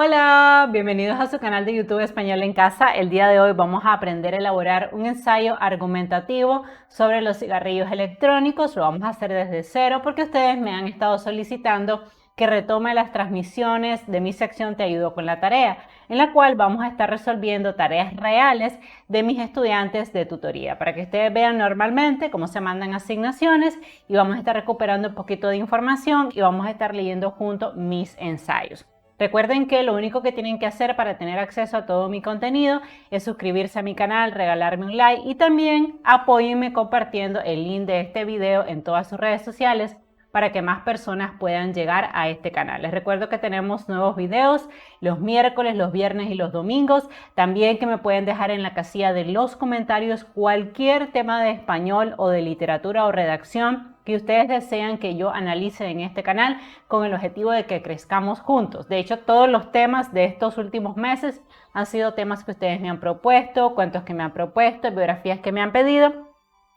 Hola, bienvenidos a su canal de YouTube Español en Casa. El día de hoy vamos a aprender a elaborar un ensayo argumentativo sobre los cigarrillos electrónicos. Lo vamos a hacer desde cero porque ustedes me han estado solicitando que retome las transmisiones de mi sección Te ayudo con la tarea, en la cual vamos a estar resolviendo tareas reales de mis estudiantes de tutoría, para que ustedes vean normalmente cómo se mandan asignaciones y vamos a estar recuperando un poquito de información y vamos a estar leyendo juntos mis ensayos. Recuerden que lo único que tienen que hacer para tener acceso a todo mi contenido es suscribirse a mi canal, regalarme un like y también apóyenme compartiendo el link de este video en todas sus redes sociales para que más personas puedan llegar a este canal. Les recuerdo que tenemos nuevos videos los miércoles, los viernes y los domingos. También que me pueden dejar en la casilla de los comentarios cualquier tema de español o de literatura o redacción que ustedes desean que yo analice en este canal con el objetivo de que crezcamos juntos. De hecho, todos los temas de estos últimos meses han sido temas que ustedes me han propuesto, cuentos que me han propuesto, biografías que me han pedido.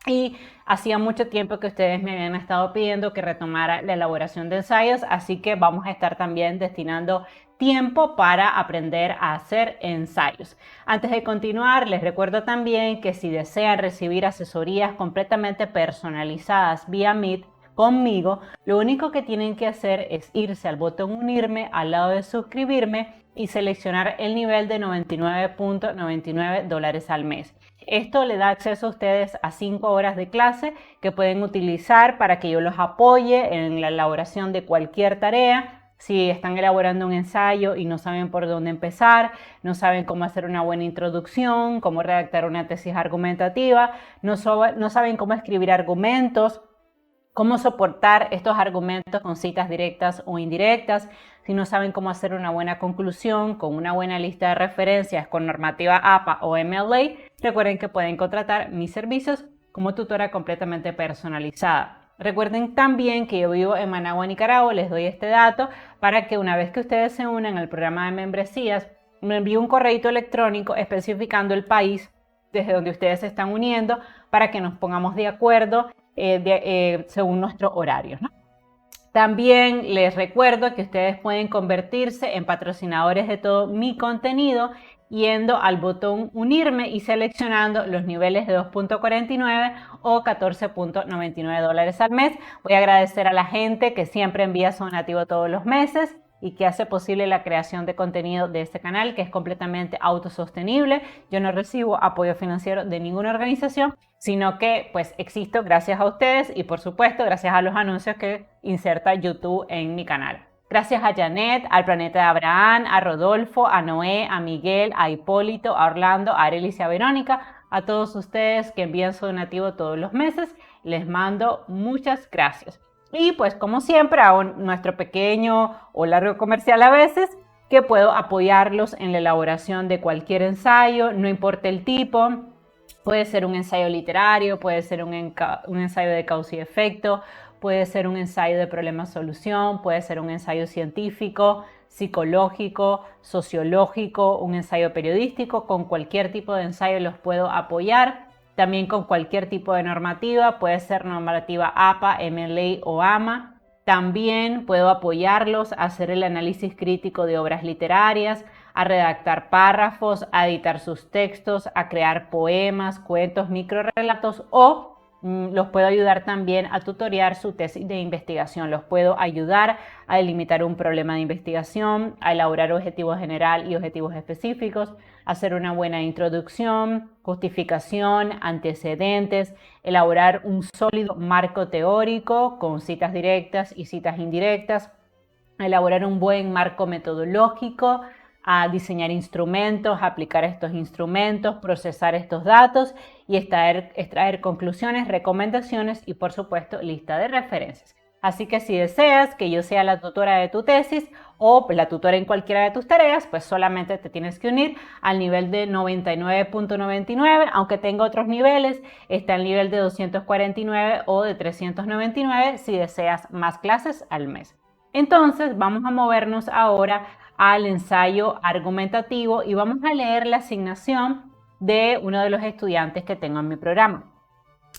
Y hacía mucho tiempo que ustedes me habían estado pidiendo que retomara la elaboración de ensayos, así que vamos a estar también destinando tiempo para aprender a hacer ensayos. Antes de continuar, les recuerdo también que si desean recibir asesorías completamente personalizadas vía Meet conmigo, lo único que tienen que hacer es irse al botón unirme al lado de suscribirme y seleccionar el nivel de $99.99 al mes. Esto le da acceso a ustedes a 5 horas de clase que pueden utilizar para que yo los apoye en la elaboración de cualquier tarea. Si están elaborando un ensayo y no saben por dónde empezar, no saben cómo hacer una buena introducción, cómo redactar una tesis argumentativa, no saben cómo escribir argumentos, cómo soportar estos argumentos con citas directas o indirectas, si no saben cómo hacer una buena conclusión con una buena lista de referencias con normativa APA o MLA, recuerden que pueden contratar mis servicios como tutora completamente personalizada. Recuerden también que yo vivo en Managua, Nicaragua. Les doy este dato para que una vez que ustedes se unan al programa de membresías, me envíe un correo electrónico especificando el país desde donde ustedes se están uniendo para que nos pongamos de acuerdo según nuestros horarios, ¿no? También les recuerdo que ustedes pueden convertirse en patrocinadores de todo mi contenido yendo al botón unirme y seleccionando los niveles de 2.49 o $14.99 al mes. Voy a agradecer a la gente que siempre envía su donativo todos los meses y que hace posible la creación de contenido de este canal, que es completamente autosostenible. Yo no recibo apoyo financiero de ninguna organización, sino que pues existo gracias a ustedes y por supuesto gracias a los anuncios que inserta YouTube en mi canal. Gracias a Janet, al Planeta de Abraham, a Rodolfo, a Noé, a Miguel, a Hipólito, a Orlando, a Arelis y a Verónica, a todos ustedes que envían su donativo todos los meses. Les mando muchas gracias. Y pues como siempre hago nuestro pequeño o largo comercial a veces, que puedo apoyarlos en la elaboración de cualquier ensayo, no importa el tipo. Puede ser un ensayo literario, puede ser un ensayo de causa y efecto, puede ser un ensayo de problema-solución, puede ser un ensayo científico, psicológico, sociológico, un ensayo periodístico. Con cualquier tipo de ensayo los puedo apoyar. También con cualquier tipo de normativa, puede ser normativa APA, MLA o AMA. También puedo apoyarlos a hacer el análisis crítico de obras literarias, a redactar párrafos, a editar sus textos, a crear poemas, cuentos, microrelatos o los puedo ayudar también a tutorear su tesis de investigación. Los puedo ayudar a delimitar un problema de investigación, a elaborar objetivos general y objetivos específicos, hacer una buena introducción, justificación, antecedentes, elaborar un sólido marco teórico con citas directas y citas indirectas, elaborar un buen marco metodológico, a diseñar instrumentos, aplicar estos instrumentos, procesar estos datos y extraer conclusiones, recomendaciones y por supuesto lista de referencias. Así que si deseas que yo sea la tutora de tu tesis o la tutora en cualquiera de tus tareas, pues solamente te tienes que unir al nivel de 99.99, aunque tenga otros niveles. Está el nivel de 249 o de 399 si deseas más clases al mes. Entonces vamos a movernos ahora al ensayo argumentativo y vamos a leer la asignación de uno de los estudiantes que tengo en mi programa.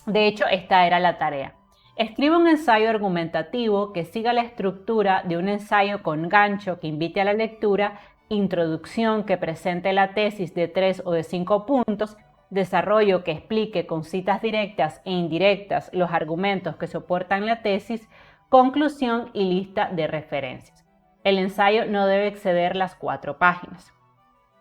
De hecho, esta era la tarea. Escribe un ensayo argumentativo que siga la estructura de un ensayo con gancho que invite a la lectura, introducción que presente la tesis de 3 o de 5 puntos, desarrollo que explique con citas directas e indirectas los argumentos que soportan la tesis, conclusión y lista de referencias. El ensayo no debe exceder las 4 páginas.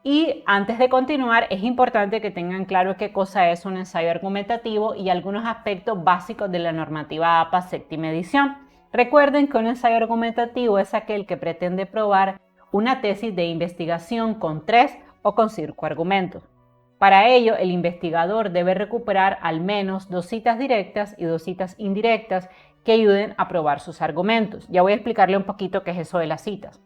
Y antes de continuar, es importante que tengan claro qué cosa es un ensayo argumentativo y algunos aspectos básicos de la normativa APA séptima edición. Recuerden que un ensayo argumentativo es aquel que pretende probar una tesis de investigación con 3 o con 5 argumentos. Para ello, el investigador debe recuperar al menos 2 citas directas y 2 citas indirectas que ayuden a probar sus argumentos. Ya voy a explicarle un poquito qué es eso de las citas.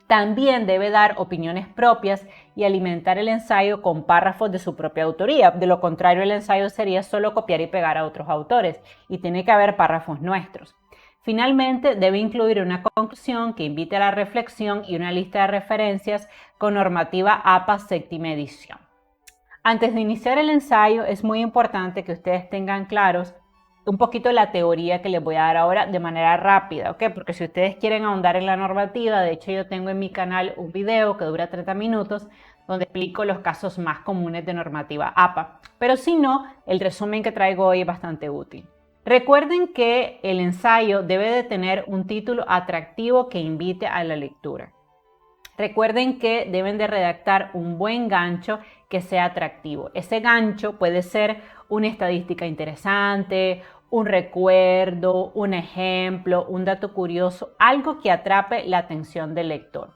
También debe dar opiniones propias y alimentar el ensayo con párrafos de su propia autoría. De lo contrario, el ensayo sería solo copiar y pegar a otros autores y tiene que haber párrafos nuestros. Finalmente, debe incluir una conclusión que invite a la reflexión y una lista de referencias con normativa APA séptima edición. Antes de iniciar el ensayo, es muy importante que ustedes tengan claros un poquito la teoría que les voy a dar ahora de manera rápida, ¿ok? Porque si ustedes quieren ahondar en la normativa, de hecho yo tengo en mi canal un video que dura 30 minutos donde explico los casos más comunes de normativa APA. Pero si no, el resumen que traigo hoy es bastante útil. Recuerden que el ensayo debe de tener un título atractivo que invite a la lectura. Recuerden que deben de redactar un buen gancho que sea atractivo. Ese gancho puede ser una estadística interesante, un recuerdo, un ejemplo, un dato curioso, algo que atrape la atención del lector.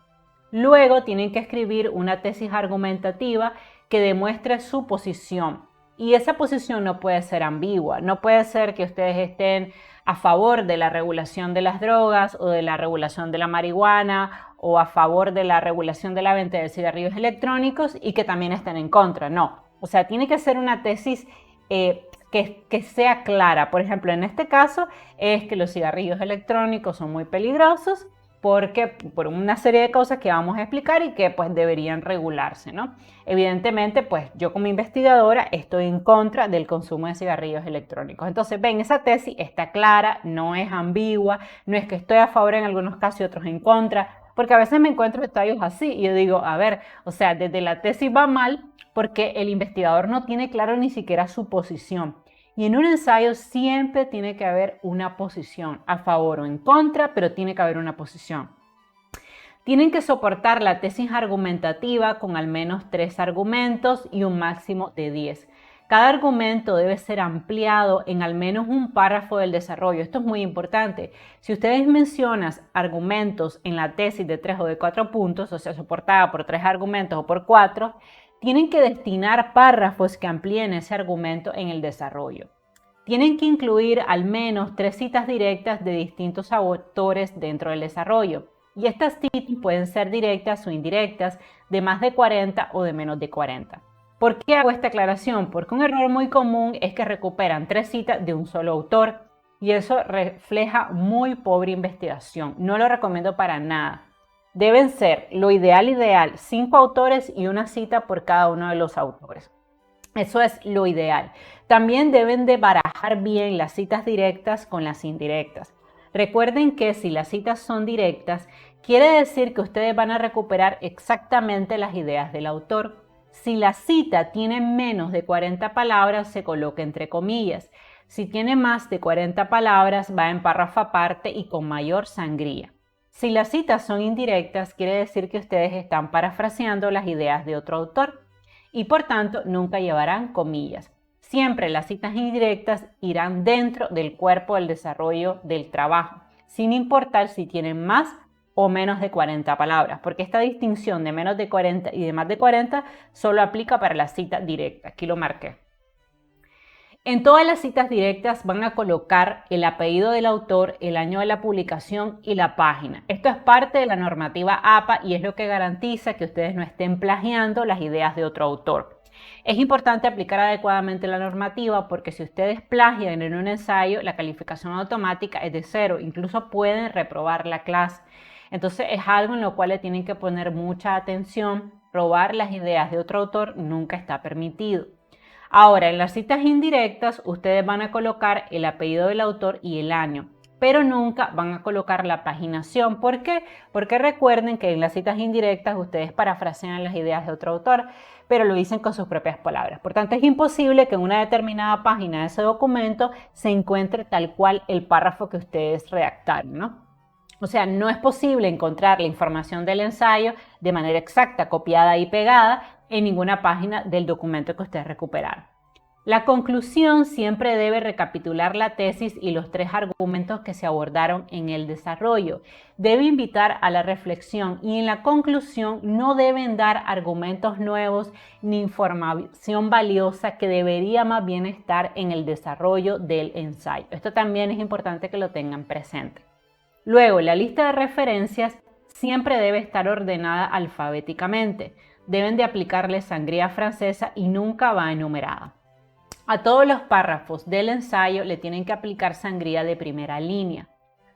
Luego tienen que escribir una tesis argumentativa que demuestre su posición. Y esa posición no puede ser ambigua, no puede ser que ustedes estén a favor de la regulación de las drogas o de la regulación de la marihuana o a favor de la regulación de la venta de cigarrillos electrónicos y que también estén en contra, no. O sea, tiene que ser una tesis que sea clara. Por ejemplo, en este caso es que los cigarrillos electrónicos son muy peligrosos porque por una serie de cosas que vamos a explicar y que pues deberían regularse, ¿no? Evidentemente, pues yo como investigadora estoy en contra del consumo de cigarrillos electrónicos. Entonces, ven, esa tesis está clara, no es ambigua, no es que estoy a favor en algunos casos y otros en contra, porque a veces me encuentro detalles así y yo digo, a ver, o sea, desde la tesis va mal porque el investigador no tiene claro ni siquiera su posición. Y en un ensayo siempre tiene que haber una posición, a favor o en contra, pero tiene que haber una posición. Tienen que soportar la tesis argumentativa con al menos 3 argumentos y un máximo de 10. Cada argumento debe ser ampliado en al menos un párrafo del desarrollo. Esto es muy importante. Si ustedes mencionan argumentos en la tesis de 3 o de 4 puntos, o sea, soportada por 3 argumentos o por 4, tienen que destinar párrafos que amplíen ese argumento en el desarrollo. Tienen que incluir al menos 3 citas directas de distintos autores dentro del desarrollo. Y estas citas pueden ser directas o indirectas, de más de 40 o de menos de 40. ¿Por qué hago esta aclaración? Porque un error muy común es que recuperan 3 citas de un solo autor y eso refleja muy pobre investigación. No lo recomiendo para nada. Deben ser, lo ideal, 5 autores y una cita por cada uno de los autores. Eso es lo ideal. También deben de barajar bien las citas directas con las indirectas. Recuerden que si las citas son directas, quiere decir que ustedes van a recuperar exactamente las ideas del autor. Si la cita tiene menos de 40 palabras, se coloca entre comillas. Si tiene más de 40 palabras, va en párrafo aparte y con mayor sangría. Si las citas son indirectas, quiere decir que ustedes están parafraseando las ideas de otro autor y por tanto nunca llevarán comillas. Siempre las citas indirectas irán dentro del cuerpo del desarrollo del trabajo, sin importar si tienen más o menos de 40 palabras, porque esta distinción de menos de 40 y de más de 40 solo aplica para la cita directa. Aquí lo marqué. En todas las citas directas van a colocar el apellido del autor, el año de la publicación y la página. Esto es parte de la normativa APA y es lo que garantiza que ustedes no estén plagiando las ideas de otro autor. Es importante aplicar adecuadamente la normativa porque si ustedes plagian en un ensayo, la calificación automática es de 0, incluso pueden reprobar la clase. Entonces es algo en lo cual le tienen que poner mucha atención. Robar las ideas de otro autor nunca está permitido. Ahora, en las citas indirectas, ustedes van a colocar el apellido del autor y el año. pero nunca van a colocar la paginación. ¿Por qué? Porque recuerden que en las citas indirectas ustedes parafrasean las ideas de otro autor, pero lo dicen con sus propias palabras. Por tanto, es imposible que en una determinada página de ese documento se encuentre tal cual el párrafo que ustedes redactaron, ¿no? O sea, no es posible encontrar la información del ensayo de manera exacta, copiada y pegada en ninguna página del documento que ustedes recuperaron. La conclusión siempre debe recapitular la tesis y los 3 argumentos que se abordaron en el desarrollo. Debe invitar a la reflexión y en la conclusión no deben dar argumentos nuevos ni información valiosa que debería más bien estar en el desarrollo del ensayo. Esto también es importante que lo tengan presente. Luego, la lista de referencias siempre debe estar ordenada alfabéticamente. Deben de aplicarle sangría francesa y nunca va enumerada. A todos los párrafos del ensayo le tienen que aplicar sangría de primera línea.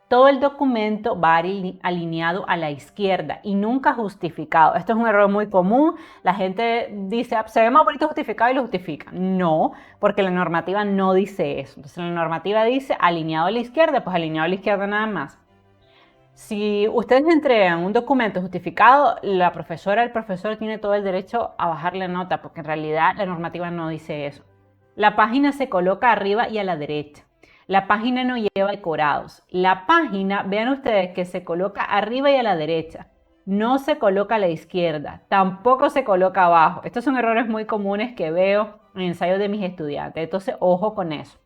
Todo el documento va alineado a la izquierda y nunca justificado. Esto es un error muy común. La gente dice, se ve más bonito justificado y lo justifica. No, porque la normativa no dice eso. Entonces la normativa dice alineado a la izquierda, pues alineado a la izquierda nada más. Si ustedes entregan un documento justificado, la profesora, el profesor tiene todo el derecho a bajarle nota, porque en realidad la normativa no dice eso. La página se coloca arriba y a la derecha. La página no lleva decorados. La página, vean ustedes que se coloca arriba y a la derecha. No se coloca a la izquierda. Tampoco se coloca abajo. Estos son errores muy comunes que veo en ensayos de mis estudiantes. Entonces, ojo con eso.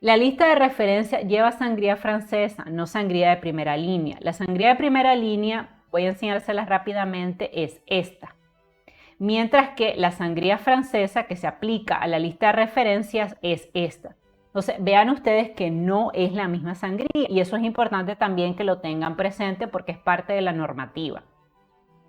La lista de referencia lleva sangría francesa, no sangría de primera línea. La sangría de primera línea, voy a enseñárselas rápidamente, es esta. Mientras que la sangría francesa que se aplica a la lista de referencias es esta. Entonces, vean ustedes que no es la misma sangría y eso es importante también que lo tengan presente porque es parte de la normativa.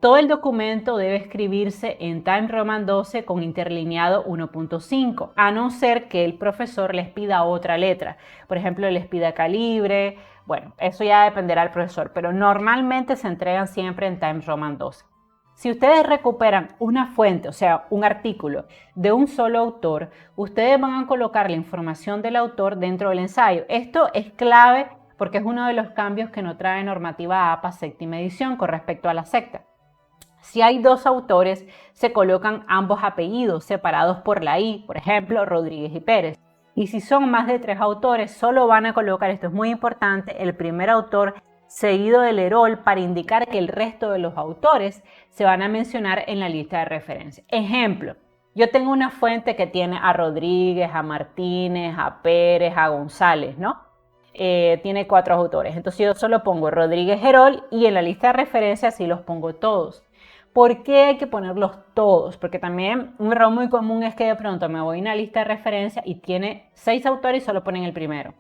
Todo el documento debe escribirse en Times Roman 12 con interlineado 1.5, a no ser que el profesor les pida otra letra. Por ejemplo, les pida calibre. Bueno, eso ya dependerá del profesor, pero normalmente se entregan siempre en Times Roman 12. Si ustedes recuperan una fuente, o sea, un artículo de un solo autor, ustedes van a colocar la información del autor dentro del ensayo. Esto es clave porque es uno de los cambios que no trae normativa APA séptima edición con respecto a la sexta. Si hay 2 autores, se colocan ambos apellidos separados por la I, por ejemplo, Rodríguez y Pérez. Y si son más de 3 autores, solo van a colocar, esto es muy importante, el primer autor seguido del Herol para indicar que el resto de los autores se van a mencionar en la lista de referencia. Ejemplo, yo tengo una fuente que tiene a Rodríguez, a Martínez, a Pérez, a González, ¿no? Tiene 4 autores. Entonces yo solo pongo Rodríguez Herol y en la lista de referencia sí los pongo todos. ¿Por qué hay que ponerlos todos? Porque también un error muy común es que de pronto me voy a una lista de referencia y tiene 6 autores y solo ponen el primero.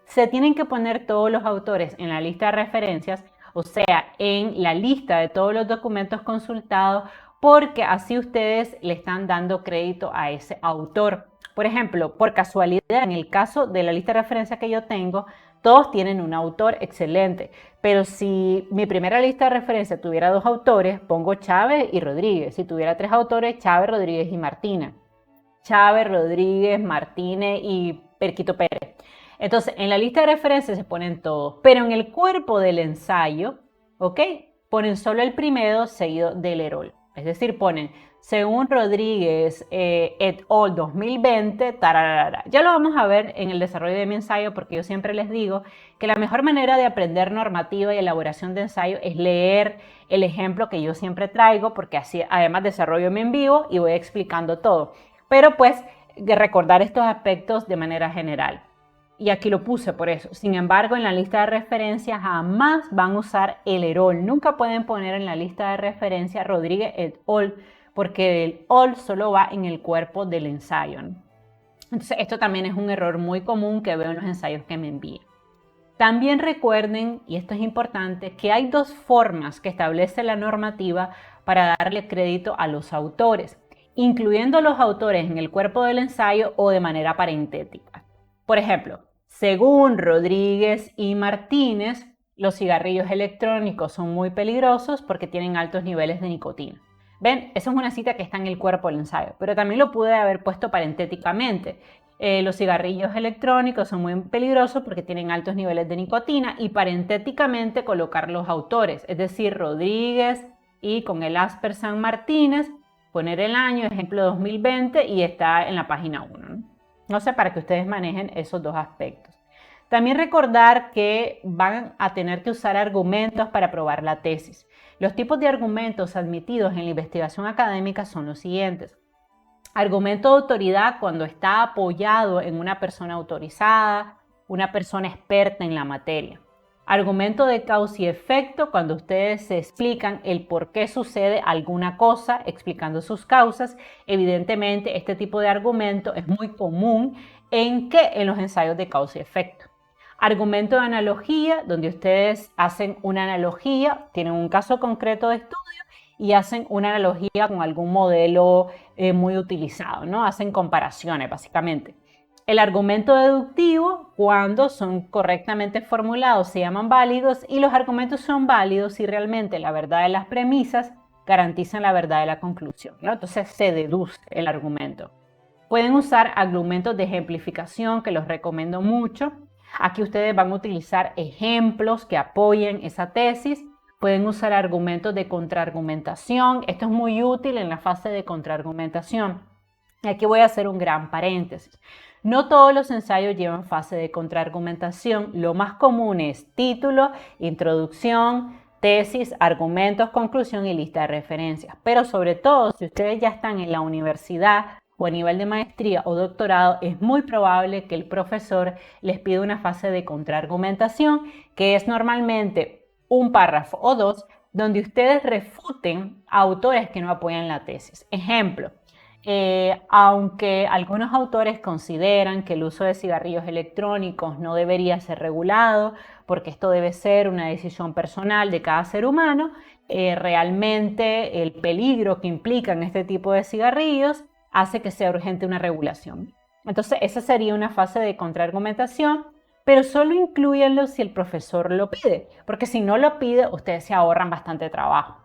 Se tienen que poner todos los autores en la lista de referencias, o sea, en la lista de todos los documentos consultados, porque así ustedes le están dando crédito a ese autor. Por ejemplo, por casualidad, en el caso de la lista de referencia que yo tengo, todos tienen un autor excelente, pero si mi primera lista de referencia tuviera 2 autores, pongo Chávez y Rodríguez. Si tuviera 3 autores, Chávez, Rodríguez y Martínez. Chávez, Rodríguez, Martínez y Perquito Pérez. Entonces, en la lista de referencias se ponen todos, pero en el cuerpo del ensayo, ¿ok? Ponen solo el primero seguido del Herol. Es decir, ponen según Rodríguez et al. 2020, tararara. Ya lo vamos a ver en el desarrollo de mi ensayo porque yo siempre les digo que la mejor manera de aprender normativa y elaboración de ensayo es leer el ejemplo que yo siempre traigo porque así además desarrollo mi en vivo y voy explicando todo. Pero pues recordar estos aspectos de manera general. Y aquí lo puse por eso. Sin embargo, en la lista de referencia jamás van a usar el Herol. Nunca pueden poner en la lista de referencia Rodríguez et al. Porque el all solo va en el cuerpo del ensayo, ¿no? Entonces esto también es un error muy común que veo en los ensayos que me envían. También recuerden, y esto es importante, que hay 2 formas que establece la normativa para darle crédito a los autores, incluyendo los autores en el cuerpo del ensayo o de manera parentética. Por ejemplo, según Rodríguez y Martínez, los cigarrillos electrónicos son muy peligrosos porque tienen altos niveles de nicotina. ¿Ven? Esa es una cita que está en el cuerpo del ensayo, pero también lo pude haber puesto parentéticamente. Los cigarrillos electrónicos son muy peligrosos porque tienen altos niveles de nicotina y parentéticamente colocar los autores, es decir, Rodríguez y con el Asper San Martínez, poner el año, ejemplo 2020, y está en la página 1. No sé, para que ustedes manejen esos dos aspectos. También recordar que van a tener que usar argumentos para probar la tesis. Los tipos de argumentos admitidos en la investigación académica son los siguientes. Argumento de autoridad cuando está apoyado en una persona autorizada, una persona experta en la materia. Argumento de causa y efecto cuando ustedes se explican el por qué sucede alguna cosa, explicando sus causas. Evidentemente, este tipo de argumento es muy común en los ensayos de causa y efecto. Argumento de analogía, donde ustedes hacen una analogía, tienen un caso concreto de estudio y hacen una analogía con algún modelo muy utilizado, ¿no? Hacen comparaciones, básicamente. El argumento deductivo, cuando son correctamente formulados, se llaman válidos, y los argumentos son válidos si realmente la verdad de las premisas garantizan la verdad de la conclusión, ¿no? Entonces se deduce el argumento. Pueden usar argumentos de ejemplificación, que los recomiendo mucho. Aquí ustedes van a utilizar ejemplos que apoyen esa tesis. Pueden usar argumentos de contraargumentación. Esto es muy útil en la fase de contraargumentación. Aquí voy a hacer un gran paréntesis. No todos los ensayos llevan fase de contraargumentación. Lo más común es título, introducción, tesis, argumentos, conclusión y lista de referencias. Pero sobre todo, si ustedes ya están en la universidad o a nivel de maestría o doctorado, es muy probable que el profesor les pida una fase de contraargumentación, que es normalmente un párrafo o dos, donde ustedes refuten a autores que no apoyan la tesis. Ejemplo, aunque algunos autores consideran que el uso de cigarrillos electrónicos no debería ser regulado, porque esto debe ser una decisión personal de cada ser humano, realmente el peligro que implican este tipo de cigarrillos hace que sea urgente una regulación. Entonces, esa sería una fase de contraargumentación, pero solo inclúyanlo si el profesor lo pide, porque si no lo pide, ustedes se ahorran bastante trabajo.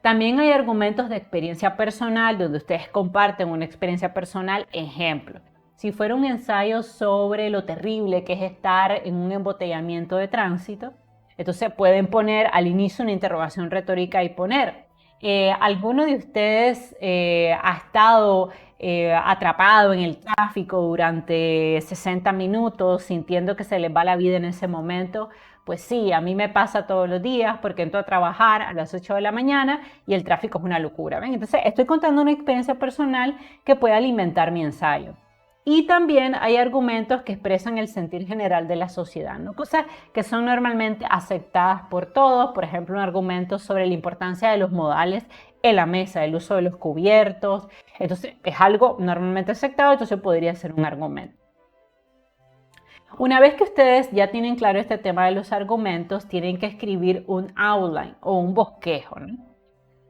También hay argumentos de experiencia personal, donde ustedes comparten una experiencia personal. Ejemplo, si fuera un ensayo sobre lo terrible que es estar en un embotellamiento de tránsito, entonces pueden poner al inicio una interrogación retórica y poner: ¿alguno de ustedes ha estado atrapado en el tráfico durante 60 minutos sintiendo que se les va la vida en ese momento? Pues sí, a mí me pasa todos los días porque entro a trabajar a las 8 de la mañana y el tráfico es una locura. ¿Ven? Entonces estoy contando una experiencia personal que puede alimentar mi ensayo. Y también hay argumentos que expresan el sentir general de la sociedad, ¿no? Cosas que son normalmente aceptadas por todos. Por ejemplo, un argumento sobre la importancia de los modales en la mesa, el uso de los cubiertos. Entonces es algo normalmente aceptado, entonces podría ser un argumento. Una vez que ustedes ya tienen claro este tema de los argumentos, tienen que escribir un outline o un bosquejo, ¿no?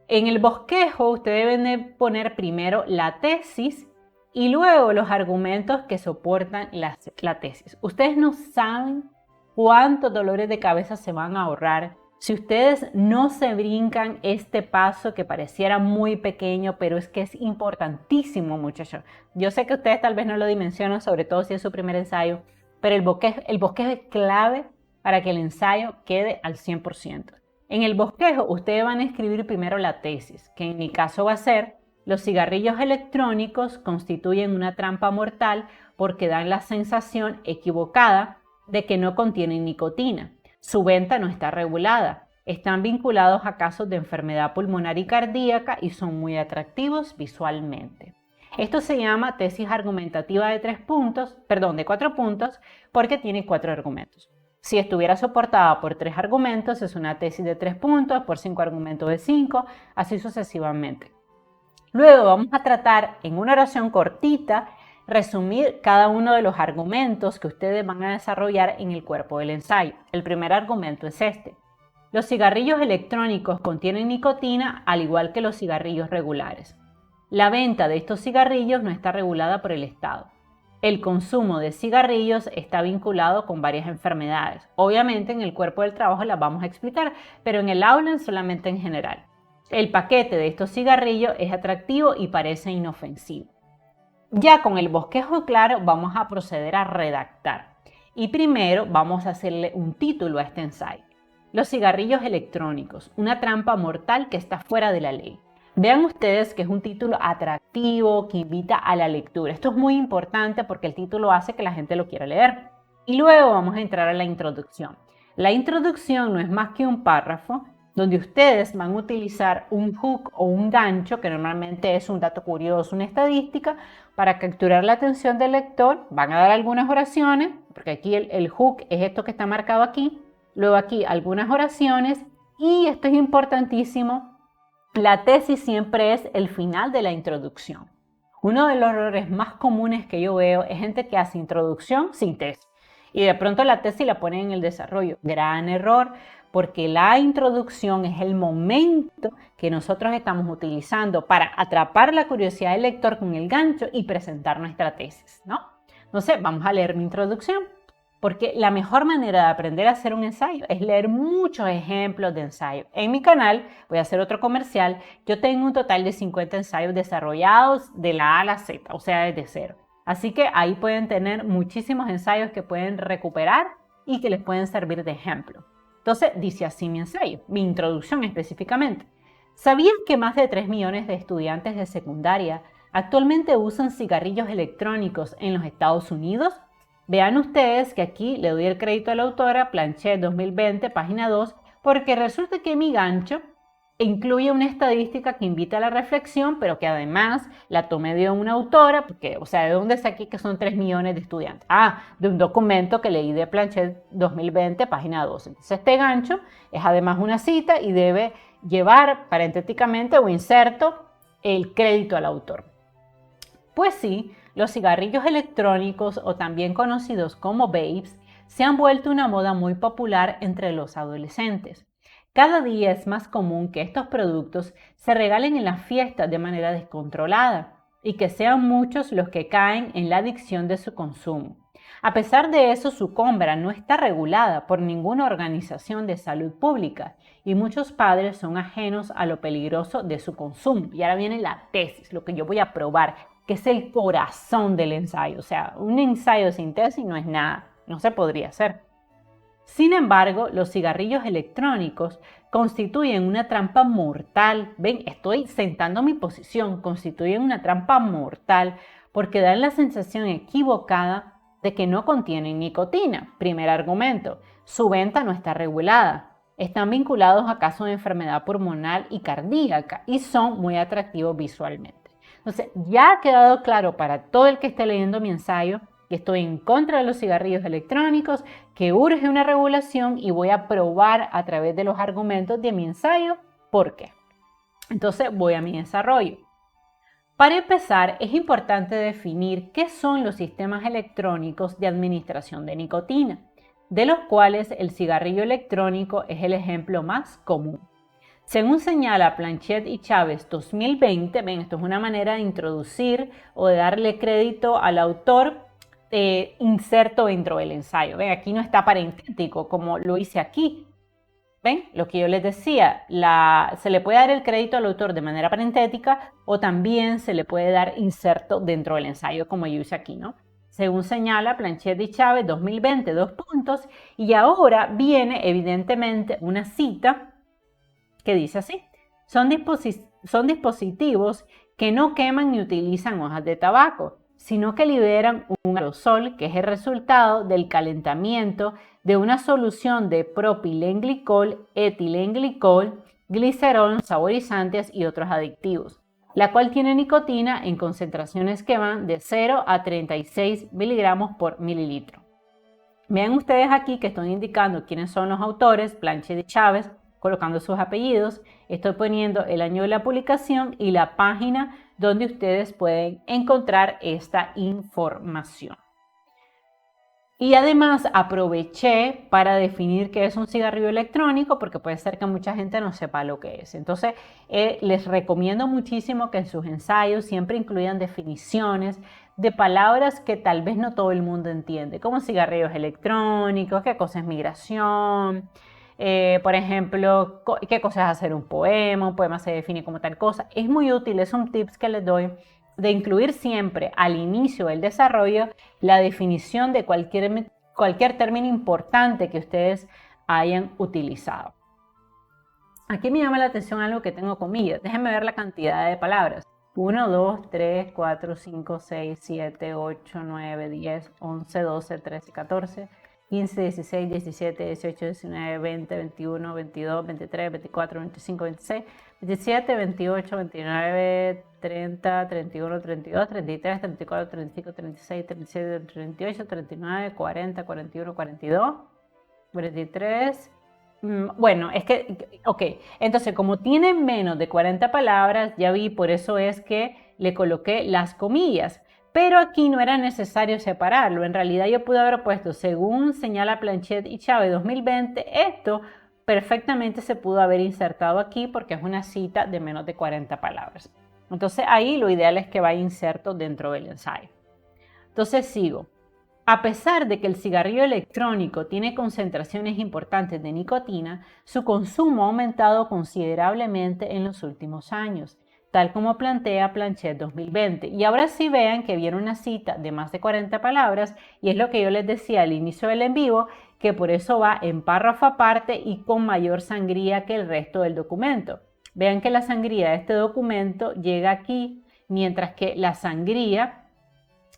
En el bosquejo ustedes deben de poner primero la tesis y luego los argumentos que soportan la tesis. Ustedes no saben cuántos dolores de cabeza se van a ahorrar si ustedes no se brincan este paso que pareciera muy pequeño, pero es que es importantísimo, muchachos. Yo sé que ustedes tal vez no lo dimensionan, sobre todo si es su primer ensayo, pero el bosquejo es clave para que el ensayo quede al 100%. En el bosquejo ustedes van a escribir primero la tesis, que en mi caso va a ser: los cigarrillos electrónicos constituyen una trampa mortal porque dan la sensación equivocada de que no contienen nicotina. Su venta no está regulada. Están vinculados a casos de enfermedad pulmonar y cardíaca y son muy atractivos visualmente. Esto se llama tesis argumentativa de 4 puntos, porque tiene 4 argumentos. Si estuviera soportada por 3 argumentos, es una tesis de 3 puntos, por 5 argumentos de 5, así sucesivamente. Luego vamos a tratar en una oración cortita, resumir cada uno de los argumentos que ustedes van a desarrollar en el cuerpo del ensayo. El primer argumento es este: los cigarrillos electrónicos contienen nicotina al igual que los cigarrillos regulares. La venta de estos cigarrillos no está regulada por el Estado. El consumo de cigarrillos está vinculado con varias enfermedades. Obviamente en el cuerpo del trabajo las vamos a explicar, pero en el aula solamente en general. El paquete de estos cigarrillos es atractivo y parece inofensivo. Ya con el bosquejo claro vamos a proceder a redactar. Y primero vamos a hacerle un título a este ensayo. Los cigarrillos electrónicos, una trampa mortal que está fuera de la ley. Vean ustedes que es un título atractivo, que invita a la lectura. Esto es muy importante porque el título hace que la gente lo quiera leer. Y luego vamos a entrar a la introducción. La introducción no es más que un párrafo donde ustedes van a utilizar un hook o un gancho, que normalmente es un dato curioso, una estadística, para capturar la atención del lector. Van a dar algunas oraciones, porque aquí el hook es esto que está marcado aquí. Luego aquí algunas oraciones y esto es importantísimo, la tesis siempre es el final de la introducción. Uno de los errores más comunes que yo veo es gente que hace introducción sin tesis y de pronto la tesis la ponen en el desarrollo. Gran error, porque la introducción es el momento que nosotros estamos utilizando para atrapar la curiosidad del lector con el gancho y presentar nuestra tesis, ¿no? Entonces, vamos a leer mi introducción. Porque la mejor manera de aprender a hacer un ensayo es leer muchos ejemplos de ensayo. En mi canal, voy a hacer otro comercial, yo tengo un total de 50 ensayos desarrollados de la A a la Z, o sea, desde cero. Así que ahí pueden tener muchísimos ensayos que pueden recuperar y que les pueden servir de ejemplo. Entonces, dice así mi ensayo, mi introducción específicamente. ¿Sabían que más de 3 millones de estudiantes de secundaria actualmente usan cigarrillos electrónicos en los Estados Unidos? Vean ustedes que aquí le doy el crédito a la autora, Planchet 2020, página 2, porque resulta que mi gancho incluye una estadística que invita a la reflexión, pero que además la tomé de una autora, porque, o sea, ¿de dónde saqué que son 3 millones de estudiantes? Ah, de un documento que leí de Planchet 2020, página 2. Entonces este gancho es además una cita y debe llevar parentéticamente o inserto el crédito al autor. Pues sí, los cigarrillos electrónicos o también conocidos como vapes se han vuelto una moda muy popular entre los adolescentes. Cada día es más común que estos productos se regalen en las fiestas de manera descontrolada y que sean muchos los que caen en la adicción de su consumo. A pesar de eso, su compra no está regulada por ninguna organización de salud pública y muchos padres son ajenos a lo peligroso de su consumo. Y ahora viene la tesis, lo que yo voy a probar, que es el corazón del ensayo. O sea, un ensayo sin tesis no es nada, no se podría hacer. Sin embargo, los cigarrillos electrónicos constituyen una trampa mortal. Ven, estoy sentando mi posición, constituyen una trampa mortal porque dan la sensación equivocada de que no contienen nicotina. Primer argumento, su venta no está regulada. Están vinculados a casos de enfermedad pulmonar y cardíaca y son muy atractivos visualmente. Entonces, ya ha quedado claro para todo el que esté leyendo mi ensayo que estoy en contra de los cigarrillos electrónicos, que urge una regulación y voy a probar a través de los argumentos de mi ensayo por qué. Entonces, voy a mi desarrollo. Para empezar, es importante definir qué son los sistemas electrónicos de administración de nicotina, de los cuales el cigarrillo electrónico es el ejemplo más común. Según señala Planchet y Chávez 2020, ven, esto es una manera de introducir o de darle crédito al autor inserto dentro del ensayo. Ven, aquí no está parentético como lo hice aquí. ¿Ven? Lo que yo les decía, se le puede dar el crédito al autor de manera parentética o también se le puede dar inserto dentro del ensayo como yo hice aquí, ¿no? Según señala Planchet y Chávez 2020, 2 puntos, y ahora viene evidentemente una cita que dice así, son dispositivos que no queman ni utilizan hojas de tabaco, sino que liberan un aerosol que es el resultado del calentamiento de una solución de propilenglicol, etilenglicol, glicerol, saborizantes y otros adictivos, la cual tiene nicotina en concentraciones que van de 0 a 36 miligramos por mililitro. Vean ustedes aquí que estoy indicando quiénes son los autores, Planchet y Chávez, colocando sus apellidos. Estoy poniendo el año de la publicación y la página donde ustedes pueden encontrar esta información. Y además aproveché para definir qué es un cigarrillo electrónico porque puede ser que mucha gente no sepa lo que es. Entonces les recomiendo muchísimo que en sus ensayos siempre incluyan definiciones de palabras que tal vez no todo el mundo entiende, como cigarrillos electrónicos, qué cosa es migración, por ejemplo, qué cosa es hacer un poema se define como tal cosa. Es muy útil, es un tips que les doy de incluir siempre al inicio del desarrollo la definición de cualquier término importante que ustedes hayan utilizado. Aquí me llama la atención algo que tengo comillas. Déjenme ver la cantidad de palabras. 1, 2, 3, 4, 5, 6, 7, 8, 9, 10, 11, 12, 13, 14, 15, 16, 17, 18, 19, 20, 21, 22, 23, 24, 25, 26, 27, 28, 29, 30, 31, 32, 33, 34, 35, 36, 37, 38, 39, 40, 41, 42, 43... Bueno, es que, ok, entonces como tiene menos de 40 palabras, ya vi, por eso es que le coloqué las comillas. Pero aquí no era necesario separarlo. En realidad yo pude haber puesto, según señala Planchet y Chávez 2020, esto perfectamente se pudo haber insertado aquí porque es una cita de menos de 40 palabras. Entonces ahí lo ideal es que vaya inserto dentro del ensayo. Entonces sigo. A pesar de que el cigarrillo electrónico tiene concentraciones importantes de nicotina, su consumo ha aumentado considerablemente en los últimos años, tal como plantea Planchet 2020. Y ahora sí vean que viene una cita de más de 40 palabras y es lo que yo les decía al inicio del en vivo, que por eso va en párrafo aparte y con mayor sangría que el resto del documento. Vean que la sangría de este documento llega aquí, mientras que la sangría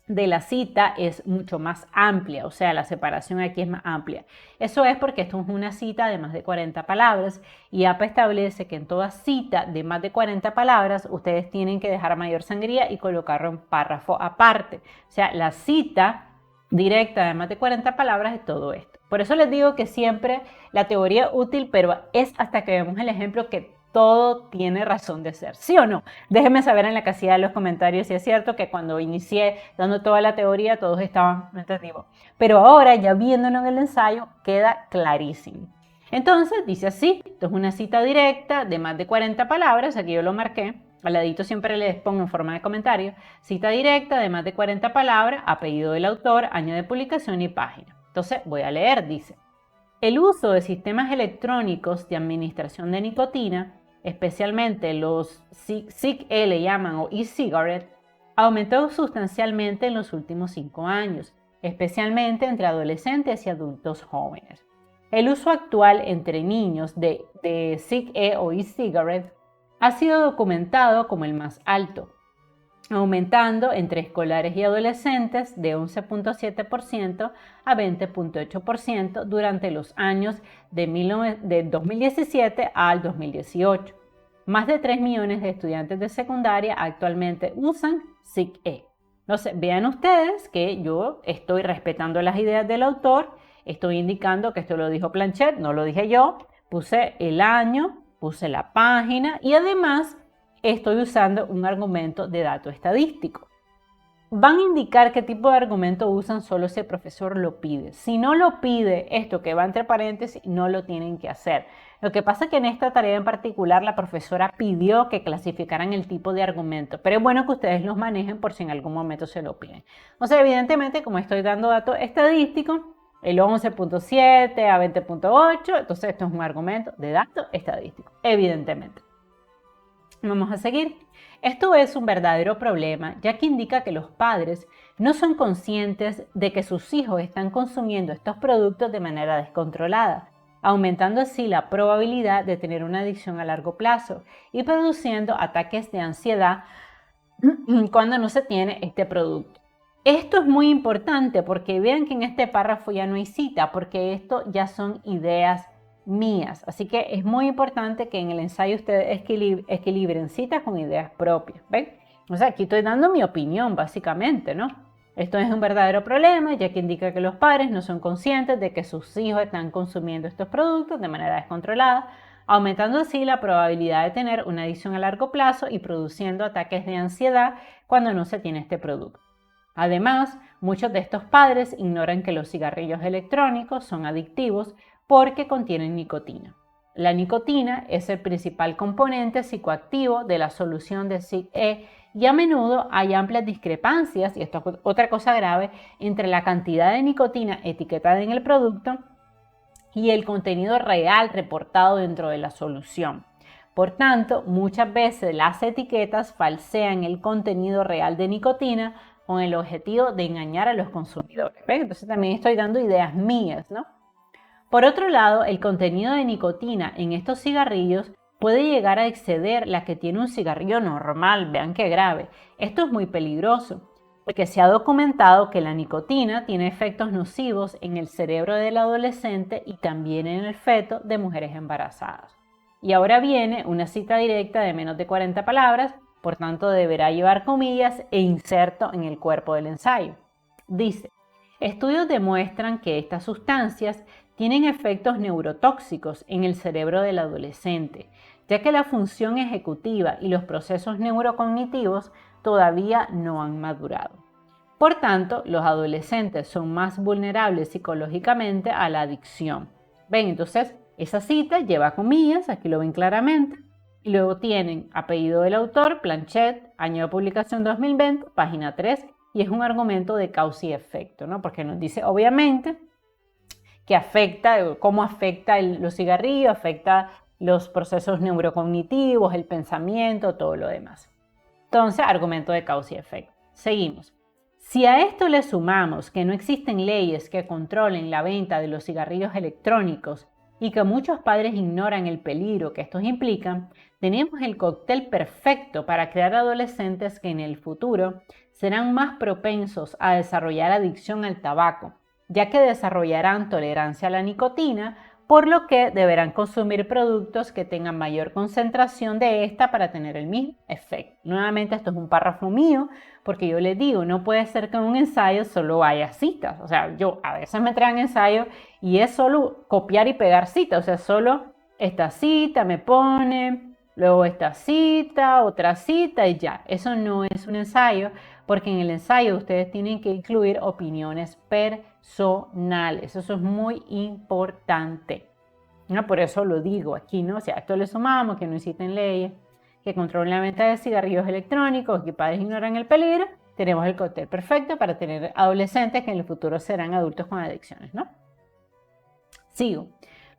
de la cita es mucho más amplia, o sea, la separación aquí es más amplia. Eso es porque esto es una cita de más de 40 palabras y APA establece que en toda cita de más de 40 palabras ustedes tienen que dejar mayor sangría y colocarlo en párrafo aparte. O sea, la cita directa de más de 40 palabras es todo esto. Por eso les digo que siempre la teoría es útil, pero es hasta que vemos el ejemplo que todo tiene razón de ser, ¿sí o no? Déjenme saber en la casilla de los comentarios si es cierto que cuando inicié dando toda la teoría todos estaban entendidos. Pero ahora, ya viéndolo en el ensayo, queda clarísimo. Entonces, dice así, esto es una cita directa de más de 40 palabras, aquí yo lo marqué, al ladito siempre les pongo en forma de comentario, cita directa de más de 40 palabras, apellido del autor, año de publicación y página. Entonces, voy a leer, dice, el uso de sistemas electrónicos de administración de nicotina, especialmente los CIC-E le llaman o e-cigarette, aumentó sustancialmente en los últimos 5 años, especialmente entre adolescentes y adultos jóvenes. El uso actual entre niños de CIC-E o e-cigarette ha sido documentado como el más alto, aumentando entre escolares y adolescentes de 11.7% a 20.8% durante los años de 2017 al 2018. Más de 3 millones de estudiantes de secundaria actualmente usan CIC-E. Entonces, vean ustedes que yo estoy respetando las ideas del autor, estoy indicando que esto lo dijo Planchet, no lo dije yo, puse el año, puse la página y además estoy usando un argumento de dato estadístico. Van a indicar qué tipo de argumento usan solo si el profesor lo pide. Si no lo pide, esto que va entre paréntesis, no lo tienen que hacer. Lo que pasa es que en esta tarea en particular la profesora pidió que clasificaran el tipo de argumento, pero es bueno que ustedes los manejen por si en algún momento se lo piden. O sea, evidentemente, como estoy dando datos estadísticos, el 11.7 a 20.8, entonces esto es un argumento de dato estadístico, evidentemente. Vamos a seguir. Esto es un verdadero problema, ya que indica que los padres no son conscientes de que sus hijos están consumiendo estos productos de manera descontrolada, aumentando así la probabilidad de tener una adicción a largo plazo y produciendo ataques de ansiedad cuando no se tiene este producto. Esto es muy importante porque vean que en este párrafo ya no hay cita, porque esto ya son ideas mías. Así que es muy importante que en el ensayo ustedes equilibren citas con ideas propias. ¿Ven? O sea, aquí estoy dando mi opinión básicamente, ¿no? Esto es un verdadero problema, ya que indica que los padres no son conscientes de que sus hijos están consumiendo estos productos de manera descontrolada, aumentando así la probabilidad de tener una adicción a largo plazo y produciendo ataques de ansiedad cuando no se tiene este producto. Además, muchos de estos padres ignoran que los cigarrillos electrónicos son adictivos porque contienen nicotina. La nicotina es el principal componente psicoactivo de la solución de CIC-E y a menudo hay amplias discrepancias, y esto es otra cosa grave, entre la cantidad de nicotina etiquetada en el producto y el contenido real reportado dentro de la solución. Por tanto, muchas veces las etiquetas falsean el contenido real de nicotina con el objetivo de engañar a los consumidores. ¿Ven? Entonces también estoy dando ideas mías, ¿no? Por otro lado, el contenido de nicotina en estos cigarrillos puede llegar a exceder la que tiene un cigarrillo normal. Vean qué grave. Esto es muy peligroso, porque se ha documentado que la nicotina tiene efectos nocivos en el cerebro del adolescente y también en el feto de mujeres embarazadas. Y ahora viene una cita directa de menos de 40 palabras, por tanto deberá llevar comillas e inserto en el cuerpo del ensayo. Dice, estudios demuestran que estas sustancias tienen efectos neurotóxicos en el cerebro del adolescente, ya que la función ejecutiva y los procesos neurocognitivos todavía no han madurado. Por tanto, los adolescentes son más vulnerables psicológicamente a la adicción. ¿Ven? Entonces, esa cita lleva comillas, aquí lo ven claramente, y luego tienen apellido del autor, Planchet, año de publicación 2020, página 3, y es un argumento de causa y efecto, ¿no? Porque nos dice, obviamente, que afecta, cómo afecta los cigarrillos, afecta los procesos neurocognitivos, el pensamiento, todo lo demás. Entonces, argumento de causa y efecto. Seguimos. Si a esto le sumamos que no existen leyes que controlen la venta de los cigarrillos electrónicos y que muchos padres ignoran el peligro que estos implican, tenemos el cóctel perfecto para crear adolescentes que en el futuro serán más propensos a desarrollar adicción al tabaco, ya que desarrollarán tolerancia a la nicotina, por lo que deberán consumir productos que tengan mayor concentración de esta para tener el mismo efecto. Nuevamente, esto es un párrafo mío, porque yo les digo, no puede ser que en un ensayo solo haya citas. O sea, yo a veces me traen ensayos y es solo copiar y pegar citas. O sea, solo esta cita me pone, luego esta cita, otra cita y ya. Eso no es un ensayo, porque en el ensayo ustedes tienen que incluir opiniones personales. Eso es muy importante. ¿No? Por eso lo digo aquí, ¿no? O sea, a esto le sumamos que no existen leyes que controlen la venta de cigarrillos electrónicos, que padres ignoran el peligro. Tenemos el cóctel perfecto para tener adolescentes que en el futuro serán adultos con adicciones, ¿no? Sigo.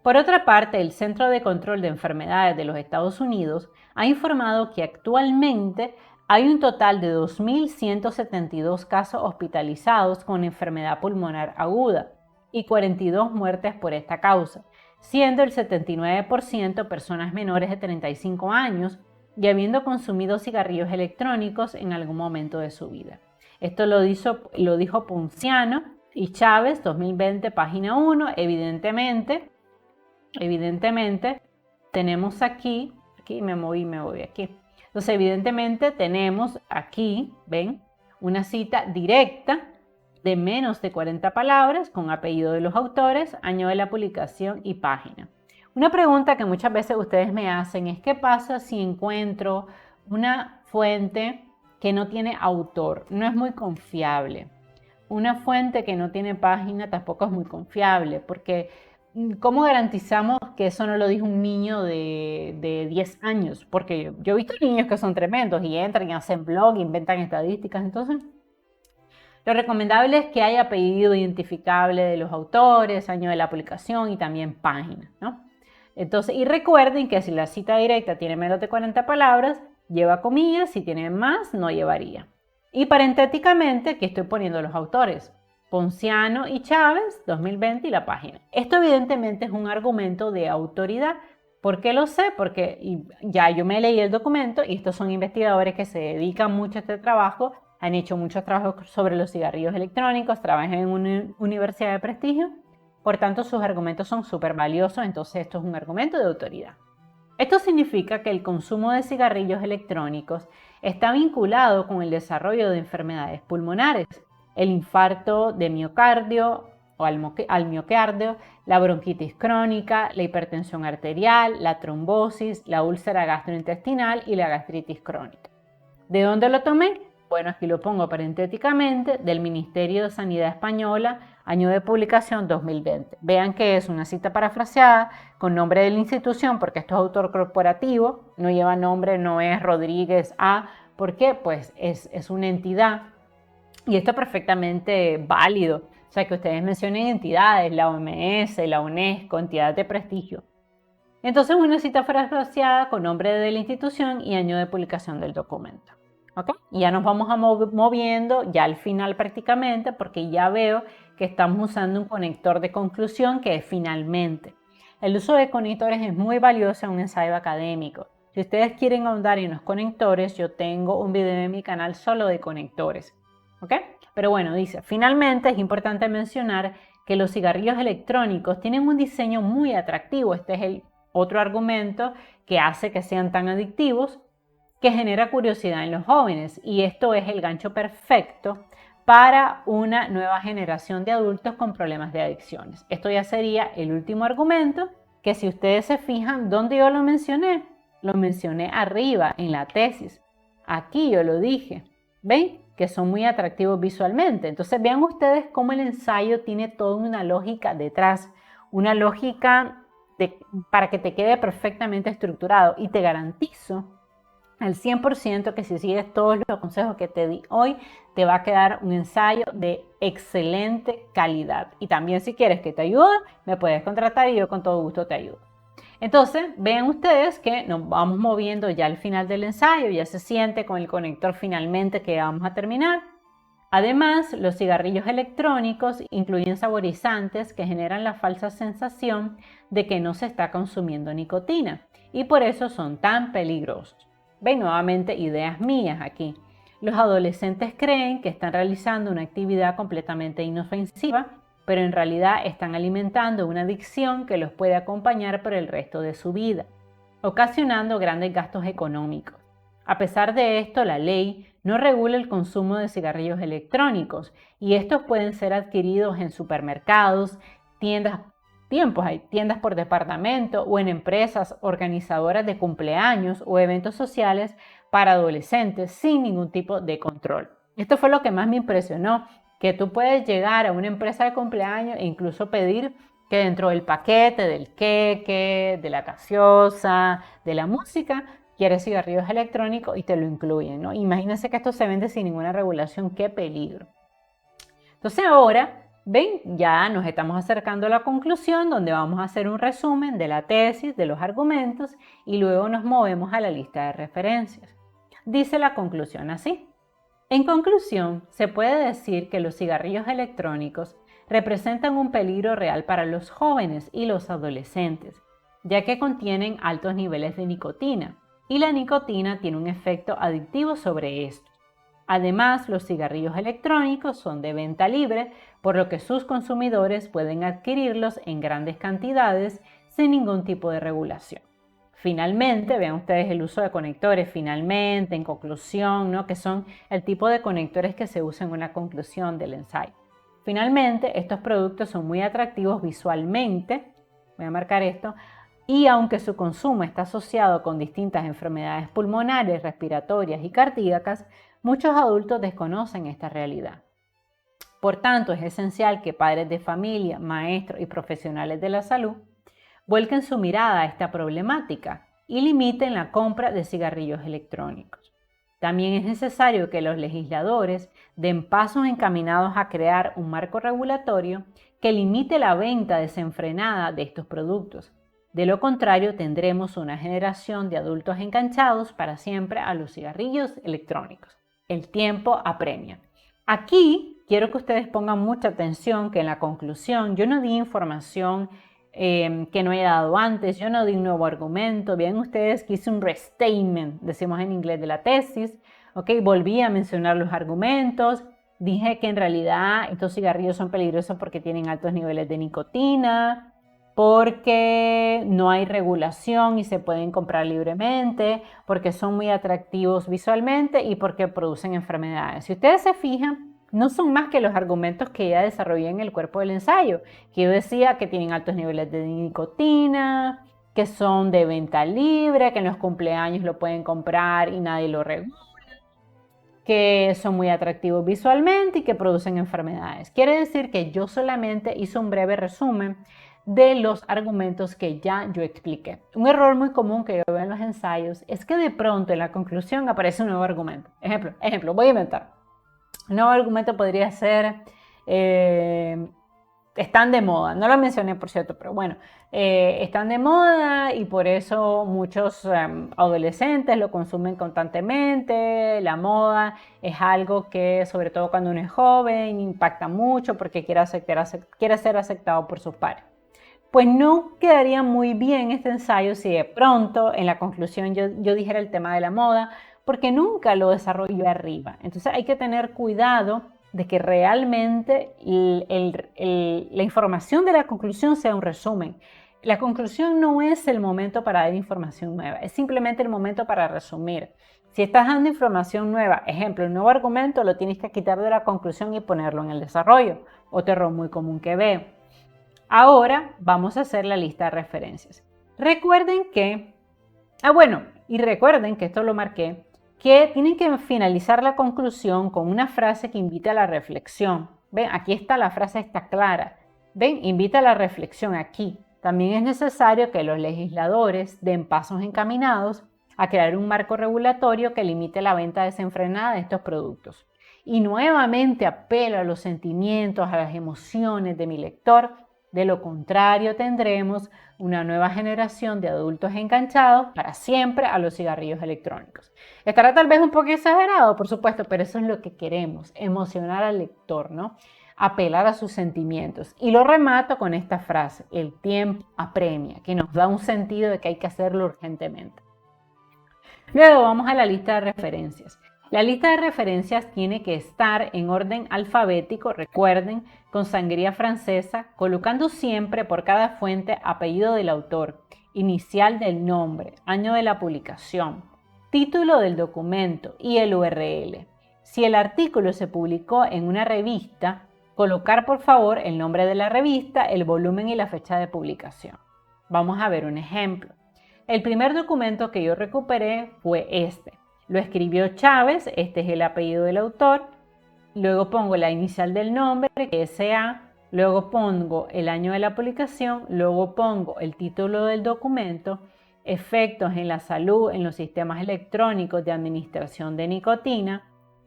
Por otra parte, el Centro de Control de Enfermedades de los Estados Unidos ha informado que actualmente hay un total de 2.172 casos hospitalizados con enfermedad pulmonar aguda y 42 muertes por esta causa, siendo el 79% personas menores de 35 años y habiendo consumido cigarrillos electrónicos en algún momento de su vida. Esto lo dijo Ponciano y Chávez, 2020, página 1. Evidentemente, tenemos aquí me voy aquí. Entonces, evidentemente tenemos aquí, ven, una cita directa de menos de 40 palabras con apellido de los autores, año de la publicación y página. Una pregunta que muchas veces ustedes me hacen es ¿qué pasa si encuentro una fuente que no tiene autor? No es muy confiable. Una fuente que no tiene página tampoco es muy confiable, porque ¿cómo garantizamos que eso no lo dijo un niño de 10 años? Porque yo he visto niños que son tremendos y entran y hacen blog, inventan estadísticas. Entonces, lo recomendable es que haya apellido identificable de los autores, año de la publicación y también página, ¿no? Entonces, y recuerden que si la cita directa tiene menos de 40 palabras, lleva comillas, si tiene más, no llevaría. Y parentéticamente, aquí estoy poniendo los autores, Ponciano y Chávez, 2020 y la página. Esto evidentemente es un argumento de autoridad. ¿Por qué lo sé? Porque ya yo me leí el documento y estos son investigadores que se dedican mucho a este trabajo, han hecho muchos trabajos sobre los cigarrillos electrónicos, trabajan en una universidad de prestigio. Por tanto, sus argumentos son súper valiosos, entonces esto es un argumento de autoridad. Esto significa que el consumo de cigarrillos electrónicos está vinculado con el desarrollo de enfermedades pulmonares, el infarto de miocardio o al miocardio, la bronquitis crónica, la hipertensión arterial, la trombosis, la úlcera gastrointestinal y la gastritis crónica. ¿De dónde lo tomé? Bueno, aquí lo pongo parentéticamente, del Ministerio de Sanidad Española, año de publicación 2020. Vean que es una cita parafraseada con nombre de la institución, porque esto es autor corporativo, no lleva nombre, no es Rodríguez A. ¿Por qué? Pues es una entidad y esto es perfectamente válido. O sea, que ustedes mencionen entidades, la OMS, la UNESCO, entidades de prestigio. Entonces una cita fraseada con nombre de la institución y año de publicación del documento. ¿Okay? Y ya nos vamos moviendo ya al final prácticamente, porque ya veo que estamos usando un conector de conclusión que es finalmente. El uso de conectores es muy valioso en un ensayo académico. Si ustedes quieren ahondar en los conectores, yo tengo un video en mi canal solo de conectores. ¿Okay? Pero bueno, dice, finalmente es importante mencionar que los cigarrillos electrónicos tienen un diseño muy atractivo. Este es el otro argumento que hace que sean tan adictivos, que genera curiosidad en los jóvenes, y esto es el gancho perfecto para una nueva generación de adultos con problemas de adicciones. Esto ya sería el último argumento, que si ustedes se fijan, ¿dónde yo lo mencioné? Lo mencioné arriba en la tesis. Aquí yo lo dije. ¿Ven? Que son muy atractivos visualmente. Entonces vean ustedes cómo el ensayo tiene toda una lógica detrás, una lógica para que te quede perfectamente estructurado, y te garantizo al 100% que si sigues todos los consejos que te di hoy, te va a quedar un ensayo de excelente calidad. Y también si quieres que te ayude, me puedes contratar y yo con todo gusto te ayudo. Entonces, vean ustedes que nos vamos moviendo ya al final del ensayo, ya se siente con el conector finalmente que vamos a terminar. Además, los cigarrillos electrónicos incluyen saborizantes que generan la falsa sensación de que no se está consumiendo nicotina, y por eso son tan peligrosos. Ven, nuevamente ideas mías aquí. Los adolescentes creen que están realizando una actividad completamente inofensiva, pero en realidad están alimentando una adicción que los puede acompañar por el resto de su vida, ocasionando grandes gastos económicos. A pesar de esto, la ley no regula el consumo de cigarrillos electrónicos, y estos pueden ser adquiridos en supermercados, tiendas por departamento o en empresas organizadoras de cumpleaños o eventos sociales para adolescentes sin ningún tipo de control. Esto fue lo que más me impresionó, que tú puedes llegar a una empresa de cumpleaños e incluso pedir que dentro del paquete del queque, de la gaseosa, de la música, quieres cigarrillos electrónicos y te lo incluyen, ¿no? Imagínense que esto se vende sin ninguna regulación, qué peligro. Entonces ahora, ven, ya nos estamos acercando a la conclusión, donde vamos a hacer un resumen de la tesis, de los argumentos, y luego nos movemos a la lista de referencias. Dice la conclusión así. En conclusión, se puede decir que los cigarrillos electrónicos representan un peligro real para los jóvenes y los adolescentes, ya que contienen altos niveles de nicotina, y la nicotina tiene un efecto adictivo sobre estos. Además, los cigarrillos electrónicos son de venta libre, por lo que sus consumidores pueden adquirirlos en grandes cantidades sin ningún tipo de regulación. Finalmente, vean ustedes el uso de conectores, finalmente, en conclusión, ¿no? Que son el tipo de conectores que se usan en una conclusión del ensayo. Finalmente, estos productos son muy atractivos visualmente, voy a marcar esto, y aunque su consumo está asociado con distintas enfermedades pulmonares, respiratorias y cardíacas, muchos adultos desconocen esta realidad. Por tanto, es esencial que padres de familia, maestros y profesionales de la salud vuelquen su mirada a esta problemática y limiten la compra de cigarrillos electrónicos. También es necesario que los legisladores den pasos encaminados a crear un marco regulatorio que limite la venta desenfrenada de estos productos. De lo contrario, tendremos una generación de adultos enganchados para siempre a los cigarrillos electrónicos. El tiempo apremia. Aquí quiero que ustedes pongan mucha atención, que en la conclusión yo no di información que no haya dado antes, yo no di un nuevo argumento. Vean ustedes que hice un restatement, decimos en inglés, de la tesis. Volví a mencionar los argumentos, dije que en realidad estos cigarrillos son peligrosos porque tienen altos niveles de nicotina, porque no hay regulación y se pueden comprar libremente, porque son muy atractivos visualmente y porque producen enfermedades. Si ustedes se fijan, no son más que los argumentos que ya desarrollé en el cuerpo del ensayo, que yo decía que tienen altos niveles de nicotina, que son de venta libre, que en los cumpleaños lo pueden comprar y nadie lo regula, que son muy atractivos visualmente y que producen enfermedades. Quiere decir que yo solamente hice un breve resumen de los argumentos que ya yo expliqué. Un error muy común que yo veo en los ensayos es que de pronto en la conclusión aparece un nuevo argumento. Ejemplo, voy a inventar. Un nuevo argumento podría ser están de moda. No lo mencioné, por cierto, pero bueno, están de moda y por eso muchos adolescentes lo consumen constantemente. La moda es algo que, sobre todo cuando uno es joven, impacta mucho porque quiere ser aceptado por sus pares. Pues no quedaría muy bien este ensayo si de pronto en la conclusión yo dijera el tema de la moda, porque nunca lo desarrollé arriba. Entonces hay que tener cuidado de que realmente la información de la conclusión sea un resumen. La conclusión no es el momento para dar información nueva, es simplemente el momento para resumir. Si estás dando información nueva, ejemplo, un nuevo argumento, lo tienes que quitar de la conclusión y ponerlo en el desarrollo. Otro error muy común que veo. Ahora vamos a hacer la lista de referencias. Recuerden que, recuerden que esto lo marqué, que tienen que finalizar la conclusión con una frase que invita a la reflexión. Ven, aquí está la frase, está clara. Ven, invita a la reflexión aquí. También es necesario que los legisladores den pasos encaminados a crear un marco regulatorio que limite la venta desenfrenada de estos productos. Y nuevamente apelo a los sentimientos, a las emociones de mi lector. De lo contrario, tendremos una nueva generación de adultos enganchados para siempre a los cigarrillos electrónicos. Estará tal vez un poco exagerado, por supuesto, pero eso es lo que queremos, emocionar al lector, ¿no? Apelar a sus sentimientos. Y lo remato con esta frase: el tiempo apremia, que nos da un sentido de que hay que hacerlo urgentemente. Luego vamos a la lista de referencias. La lista de referencias tiene que estar en orden alfabético, recuerden, con sangría francesa, colocando siempre por cada fuente apellido del autor, inicial del nombre, año de la publicación, título del documento y el URL. Si el artículo se publicó en una revista, colocar por favor el nombre de la revista, el volumen y la fecha de publicación. Vamos a ver un ejemplo. El primer documento que yo recuperé fue este. Lo escribió Chávez, este es el apellido del autor. Luego pongo la inicial del nombre, que es SA. Luego pongo el año de la publicación. Luego pongo el título del documento. Efectos en la salud en los sistemas electrónicos de administración de nicotina.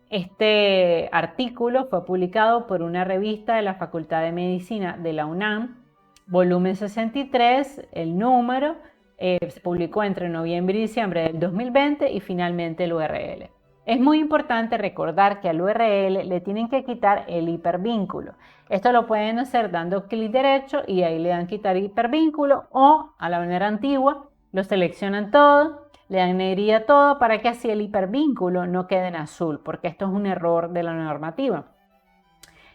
Este artículo fue publicado por una revista de la Facultad de Medicina de la UNAM. Volumen 63, el número. Se publicó entre noviembre y diciembre del 2020 y finalmente el URL. Es muy importante recordar que al URL le tienen que quitar el hipervínculo. Esto lo pueden hacer dando clic derecho y ahí le dan quitar hipervínculo, o a la manera antigua lo seleccionan todo, le dan negrilla todo para que así el hipervínculo no quede en azul, porque esto es un error de la normativa.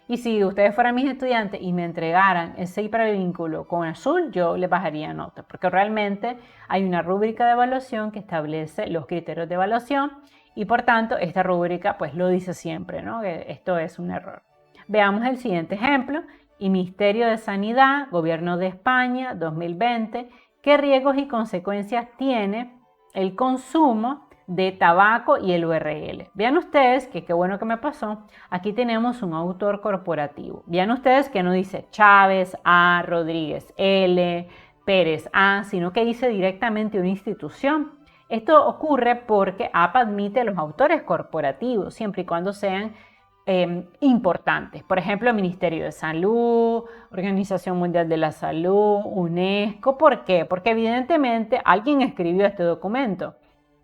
Y si ustedes fueran mis estudiantes y me entregaran ese hipervínculo con azul, yo les bajaría nota, porque realmente hay una rúbrica de evaluación que establece los criterios de evaluación y por tanto esta rúbrica pues lo dice siempre, ¿no? Que esto es un error. Veamos el siguiente ejemplo. Y Ministerio de Sanidad, Gobierno de España, 2020, ¿qué riesgos y consecuencias tiene el consumo de tabaco y el URL? Vean ustedes que qué bueno que me pasó. Aquí tenemos un autor corporativo. Vean ustedes que no dice Chávez A, Rodríguez L, Pérez A, sino que dice directamente una institución. Esto ocurre porque APA admite los autores corporativos siempre y cuando sean importantes. Por ejemplo, Ministerio de Salud, Organización Mundial de la Salud, UNESCO. ¿Por qué? Porque evidentemente alguien escribió este documento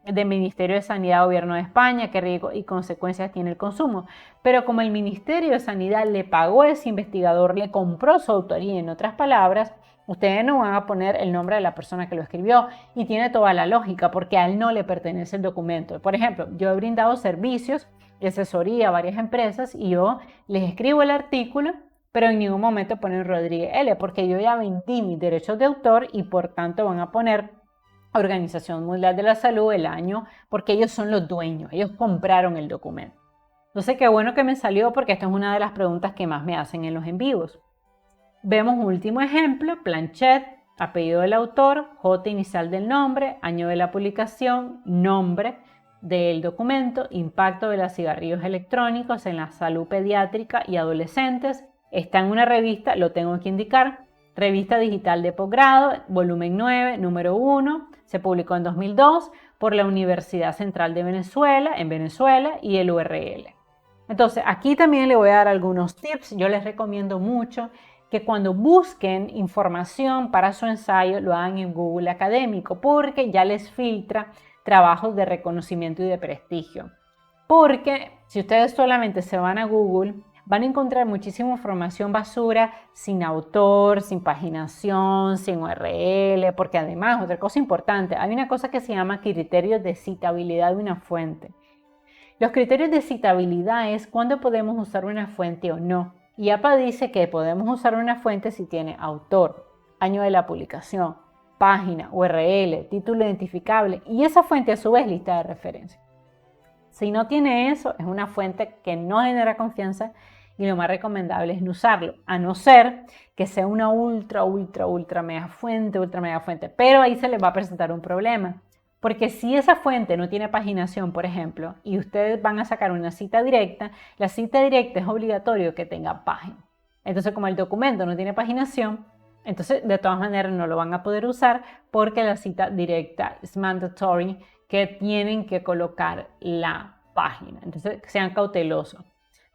del Ministerio de Sanidad, Gobierno de España, qué riesgos y consecuencias tiene el consumo. Pero como el Ministerio de Sanidad le pagó a ese investigador, le compró su autoría, en otras palabras, ustedes no van a poner el nombre de la persona que lo escribió, y tiene toda la lógica porque a él no le pertenece el documento. Por ejemplo, yo he brindado servicios de asesoría a varias empresas y yo les escribo el artículo, pero en ningún momento ponen Rodríguez L, porque yo ya vendí mis derechos de autor y por tanto van a poner Organización Mundial de la Salud, el año, porque ellos son los dueños, ellos compraron el documento. Entonces, qué bueno que me salió porque esta es una de las preguntas que más me hacen en los en vivos. Vemos un último ejemplo, Planchet, apellido del autor, J inicial del nombre, año de la publicación, nombre del documento, impacto de los cigarrillos electrónicos en la salud pediátrica y adolescentes. Está en una revista, lo tengo que indicar, revista digital de posgrado, volumen 9, número 1, se publicó en 2002 por la Universidad Central de Venezuela, en Venezuela, y el URL. Entonces, aquí también le voy a dar algunos tips. Yo les recomiendo mucho que cuando busquen información para su ensayo lo hagan en Google Académico, porque ya les filtra trabajos de reconocimiento y de prestigio. Porque si ustedes solamente se van a Google, van a encontrar muchísima información basura sin autor, sin paginación, sin URL, porque además, otra cosa importante, hay una cosa que se llama criterios de citabilidad de una fuente. Los criterios de citabilidad es cuándo podemos usar una fuente o no. Y APA dice que podemos usar una fuente si tiene autor, año de la publicación, página, URL, título identificable y esa fuente a su vez lista de referencia. Si no tiene eso, es una fuente que no genera confianza y lo más recomendable es no usarlo, a no ser que sea una ultra mega fuente, pero ahí se les va a presentar un problema. Porque si esa fuente no tiene paginación, por ejemplo, y ustedes van a sacar una cita directa, la cita directa es obligatorio que tenga página. Entonces, como el documento no tiene paginación, entonces de todas maneras no lo van a poder usar porque la cita directa es mandatory, que tienen que colocar la página. Entonces, sean cautelosos.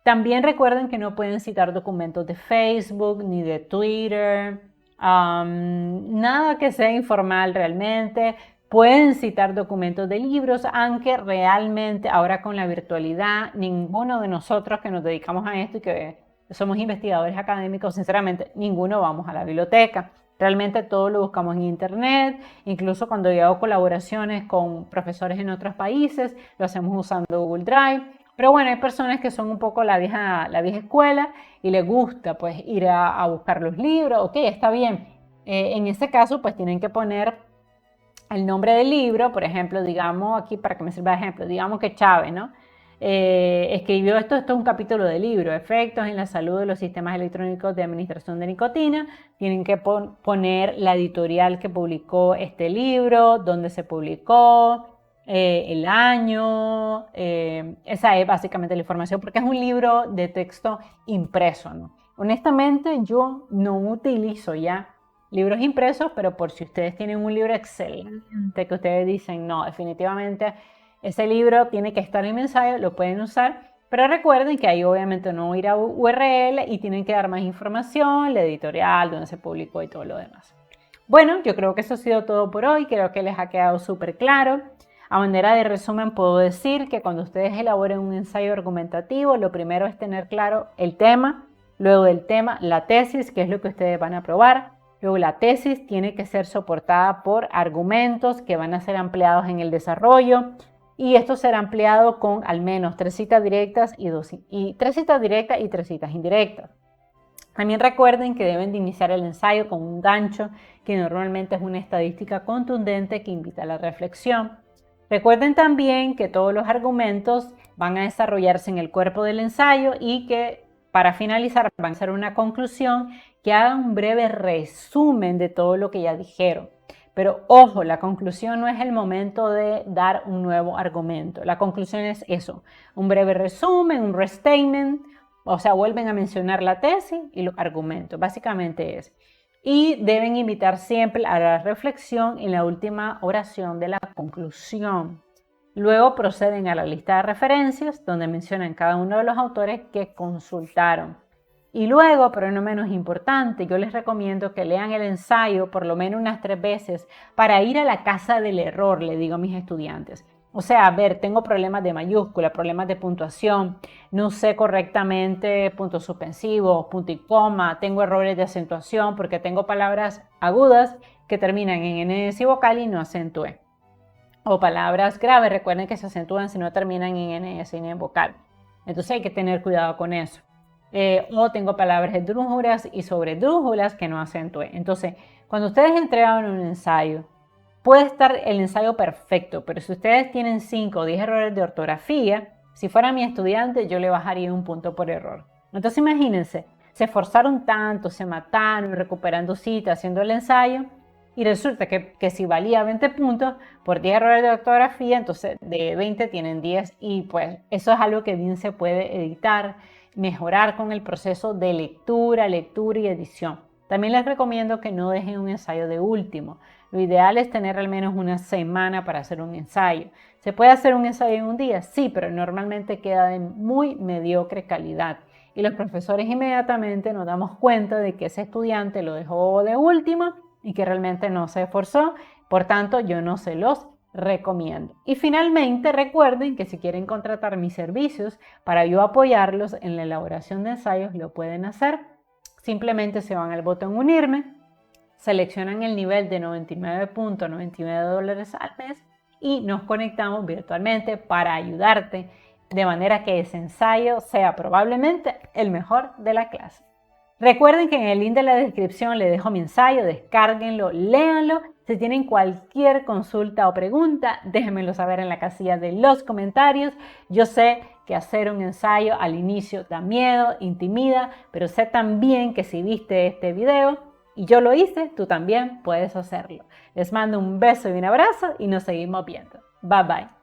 También recuerden que no pueden citar documentos de Facebook ni de Twitter, nada que sea informal realmente. Pueden citar documentos de libros, aunque realmente ahora con la virtualidad, ninguno de nosotros que nos dedicamos a esto y que somos investigadores académicos, sinceramente, ninguno vamos a la biblioteca. Realmente todo lo buscamos en internet, incluso cuando yo hago colaboraciones con profesores en otros países, lo hacemos usando Google Drive. Pero bueno, hay personas que son un poco la vieja escuela y les gusta pues ir a buscar los libros. Ok, está bien. En ese caso pues tienen que poner el nombre del libro, por ejemplo, digamos aquí para que me sirva de ejemplo, digamos que Chávez, ¿no? Escribió esto es un capítulo de libro, efectos en la salud de los sistemas electrónicos de administración de nicotina. Tienen que poner la editorial que publicó este libro, dónde se publicó, el año, esa es básicamente la información, porque es un libro de texto impreso, ¿no? Honestamente, yo no utilizo ya libros impresos, pero por si ustedes tienen un libro excelente que ustedes dicen, no, definitivamente ese libro tiene que estar en mi ensayo, lo pueden usar, pero recuerden que ahí obviamente no ir a URL y tienen que dar más información, la editorial, donde se publicó y todo lo demás. Bueno, yo creo que eso ha sido todo por hoy, creo que les ha quedado súper claro. A manera de resumen puedo decir que cuando ustedes elaboren un ensayo argumentativo, lo primero es tener claro el tema, luego del tema la tesis, que es lo que ustedes van a probar. Luego la tesis tiene que ser soportada por argumentos que van a ser ampliados en el desarrollo y esto será ampliado con al menos 3 citas directas y 3 citas directas y 3 citas indirectas. También recuerden que deben de iniciar el ensayo con un gancho que normalmente es una estadística contundente que invita a la reflexión. Recuerden también que todos los argumentos van a desarrollarse en el cuerpo del ensayo y que para finalizar van a hacer una conclusión que haga un breve resumen de todo lo que ya dijeron. Pero ojo, la conclusión no es el momento de dar un nuevo argumento. La conclusión es eso, un breve resumen, un restatement, o sea, vuelven a mencionar la tesis y los argumentos, básicamente es. Y deben invitar siempre a la reflexión en la última oración de la conclusión. Luego proceden a la lista de referencias, donde mencionan cada uno de los autores que consultaron. Y luego, pero no menos importante, yo les recomiendo que lean el ensayo por lo menos unas 3 veces para ir a la casa del error, le digo a mis estudiantes. O sea, a ver, tengo problemas de mayúscula, problemas de puntuación, no sé correctamente puntos suspensivos, punto y coma, tengo errores de acentuación porque tengo palabras agudas que terminan en NS y vocal y no acentué. O palabras graves, recuerden que se acentúan si no terminan en NS y en vocal. Entonces hay que tener cuidado con eso. O tengo palabras esdrújulas y sobredrújulas que no acentué. Entonces, cuando ustedes entregan un ensayo, puede estar el ensayo perfecto, pero si ustedes tienen 5 o 10 errores de ortografía, si fuera mi estudiante, yo le bajaría un punto por error. Entonces, imagínense, se esforzaron tanto, se mataron, recuperando citas, haciendo el ensayo, y resulta que si valía 20 puntos por 10 errores de ortografía, entonces de 20 tienen 10 y pues eso es algo que bien se puede editar, mejorar con el proceso de lectura y edición. También les recomiendo que no dejen un ensayo de último. Lo ideal es tener al menos una semana para hacer un ensayo. ¿Se puede hacer un ensayo en un día? Sí, pero normalmente queda de muy mediocre calidad. y los profesores inmediatamente nos damos cuenta de que ese estudiante lo dejó de último y que realmente no se esforzó. Por tanto, yo no se los recomiendo. Y finalmente, recuerden que si quieren contratar mis servicios para yo apoyarlos en la elaboración de ensayos, lo pueden hacer. Simplemente se van al botón unirme, seleccionan el nivel de $99.99 al mes y nos conectamos virtualmente para ayudarte de manera que ese ensayo sea probablemente el mejor de la clase. Recuerden que en el link de la descripción les dejo mi ensayo, descárguenlo, léanlo. Si tienen cualquier consulta o pregunta, déjenmelo saber en la casilla de los comentarios. Yo sé que hacer un ensayo al inicio da miedo, intimida, pero sé también que si viste este video y yo lo hice, tú también puedes hacerlo. Les mando un beso y un abrazo y nos seguimos viendo. Bye bye.